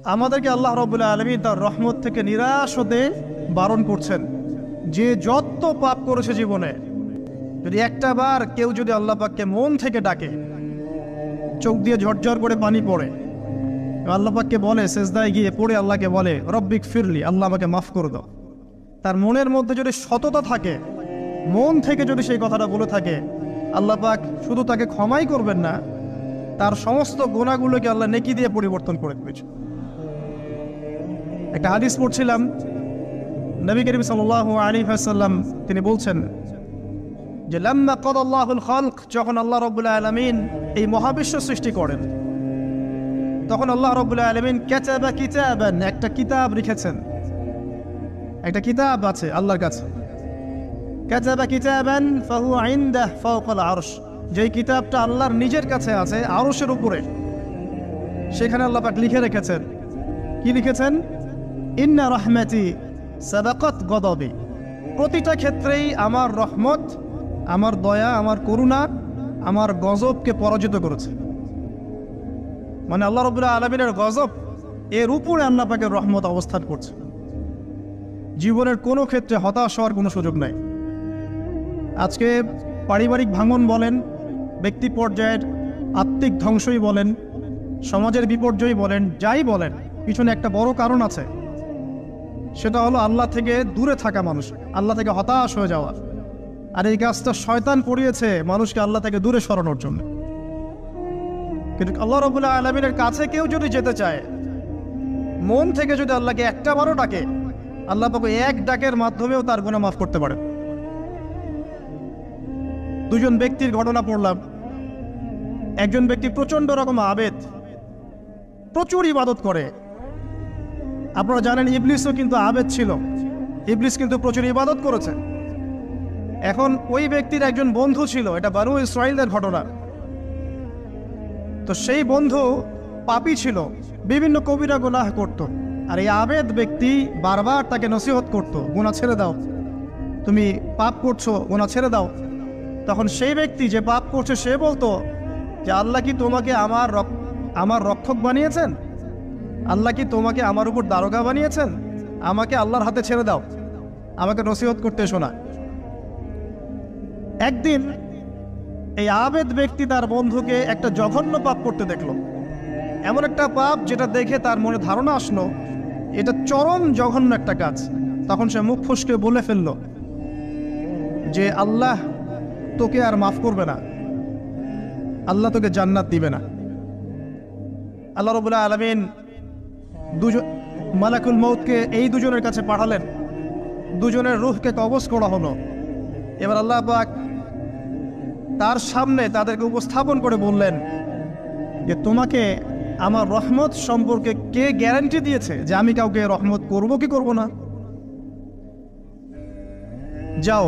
আমাদেরকে আল্লাহ রাব্বুল আলামিন তার রহমত থেকে নিরাশ হতে বারণ করছেন। যে যত পাপ করেছে জীবনে, যদি একটা বার কেউ যদি আল্লাহ পাককে মন থেকে ডাকে, চোখ দিয়ে ঝরঝর করে পানি পড়ে, আল্লাহ পাককে বলে, সেজদায় গিয়ে পড়ে আল্লাহকে বলে রব্বিক ফিরলি, আল্লাহ আমাকে মাফ করে দাও, তার মনের মধ্যে যদি সততা থাকে, মন থেকে যদি সেই কথাটা বলে থাকে, আল্লাহ পাক শুধু তাকে ক্ষমাই করবেন না, তার সমস্ত গুনাহগুলোকে আল্লাহ নেকি দিয়ে পরিবর্তন করে দিয়েছে। একটা হাদিস পড়ছিলাম, নবী করিম সাল্লাল্লাহু আলাইহি ওয়াসাল্লাম তিনি বলছেন যে লাম্মা কাদাল্লাহুল খালক, যখন আল্লাহ রাব্বুল আলামিন এই মহাবিশ্ব সৃষ্টি করেন, তখন আল্লাহ রাব্বুল আলামিন কাতাবা কিতাবান, একটা কিতাব লিখেছেন, একটা কিতাব আছে আল্লাহর কাছে। কাতাবা কিতাবান ফাহুয়া ইনদাহু ফাওকাল আরশ, যেই কিতাবটা আল্লাহর নিজের কাছে আছে আরশের উপরে, সেখানে আল্লাহ পাক লিখে রেখেছেন। কি লিখেছেন? ইন্না রাহমাতি সাবাকাত গদাবি, প্রতিটা ক্ষেত্রেই আমার রহমত, আমার দয়া, আমার করুণা আমার গজবকে পরাজিত করেছে। মানে আল্লাহ রাব্বুল আলামিনের গজব এর উপরে আল্লাহ পাকের রহমত অবস্থান করছে। জীবনের কোনো ক্ষেত্রে হতাশ হওয়ার কোনো সুযোগ নাই। আজকে পারিবারিক ভাঙন বলেন, ব্যক্তি পর্যায়ের আত্মিক ধ্বংসই বলেন, সমাজের বিপর্যয় বলেন, যাই বলেন, পিছনে একটা বড় কারণ আছে। সেটা হলো আল্লাহ থেকে দূরে থাকা মানুষ, আল্লাহ থেকে হতাশ হয়ে যাওয়া। আর এই কাজটা শয়তান করিয়েছে মানুষকে আল্লাহ থেকে দূরে সরানোর জন্য। কিন্তু আল্লাহ রাব্বুল আলামিনের কাছে কেউ যদি যেতে চায়, মন থেকে যদি আল্লাহকে একটা বারও ডাকে, আল্লাহ পাক এক ডাকের মাধ্যমেও তার গুনাহ মাফ করতে পারে। দুজন ব্যক্তির ঘটনা পড়লাম। একজন ব্যক্তি প্রচন্ড রকম আবেদ, প্রচুর ইবাদত করে। আপনারা জানেন ইবলিসও কিন্তু আবেদ ছিল, ইবলিস কিন্তু প্রচুর ইবাদত করেছে। এখন ওই ব্যক্তির একজন বন্ধু ছিল, এটা বানু ইসরাঈলের ঘটনা। তো সেই বন্ধু পাপী ছিল, বিভিন্ন কবিরা গুনাহ করত। আর এই আবেদ ব্যক্তি বারবার তাকে নসিহত করত, গুনাহ ছেড়ে দাও, তুমি পাপ করছো, গুনাহ ছেড়ে দাও। তখন সেই ব্যক্তি যে পাপ করছে সে বলতো যে আল্লাহ কি তোমাকে আমার রক্ষক বানিয়েছেন? আল্লাহ কি তোমাকে আমার উপর দারোগা বানিয়েছেন? আমাকে আল্লাহর হাতে ছেড়ে দাও, আমাকে নসিহত করতে এসো না। একদিন এই আবেদ ব্যক্তি তার বন্ধুকে একটা জঘন্য পাপ করতে দেখলো, এমন একটা পাপ যেটা দেখে তার মনে ধারণা আসলো এটা চরম জঘন্য একটা কাজ। তখন সে মুখ ফসকে বলে ফেললো যে আল্লাহ তোকে আর মাফ করবে না, আল্লাহ তোকে জান্নাত দিবে না। আল্লাহ রাব্বুল আলামিন মালাকুল মউতকে এই দুজনের কাছে পাঠালেন, দুজনের রূহকে কবজ করা হলো। এবার আল্লাহ পাক তার সামনে তাদেরকে উপস্থাপন করে বললেন যে তোমাকে আমার রহমত সম্পর্কে কে গ্যারান্টি দিয়েছে যে আমি কাউকে রহমত করব কি করব না? যাও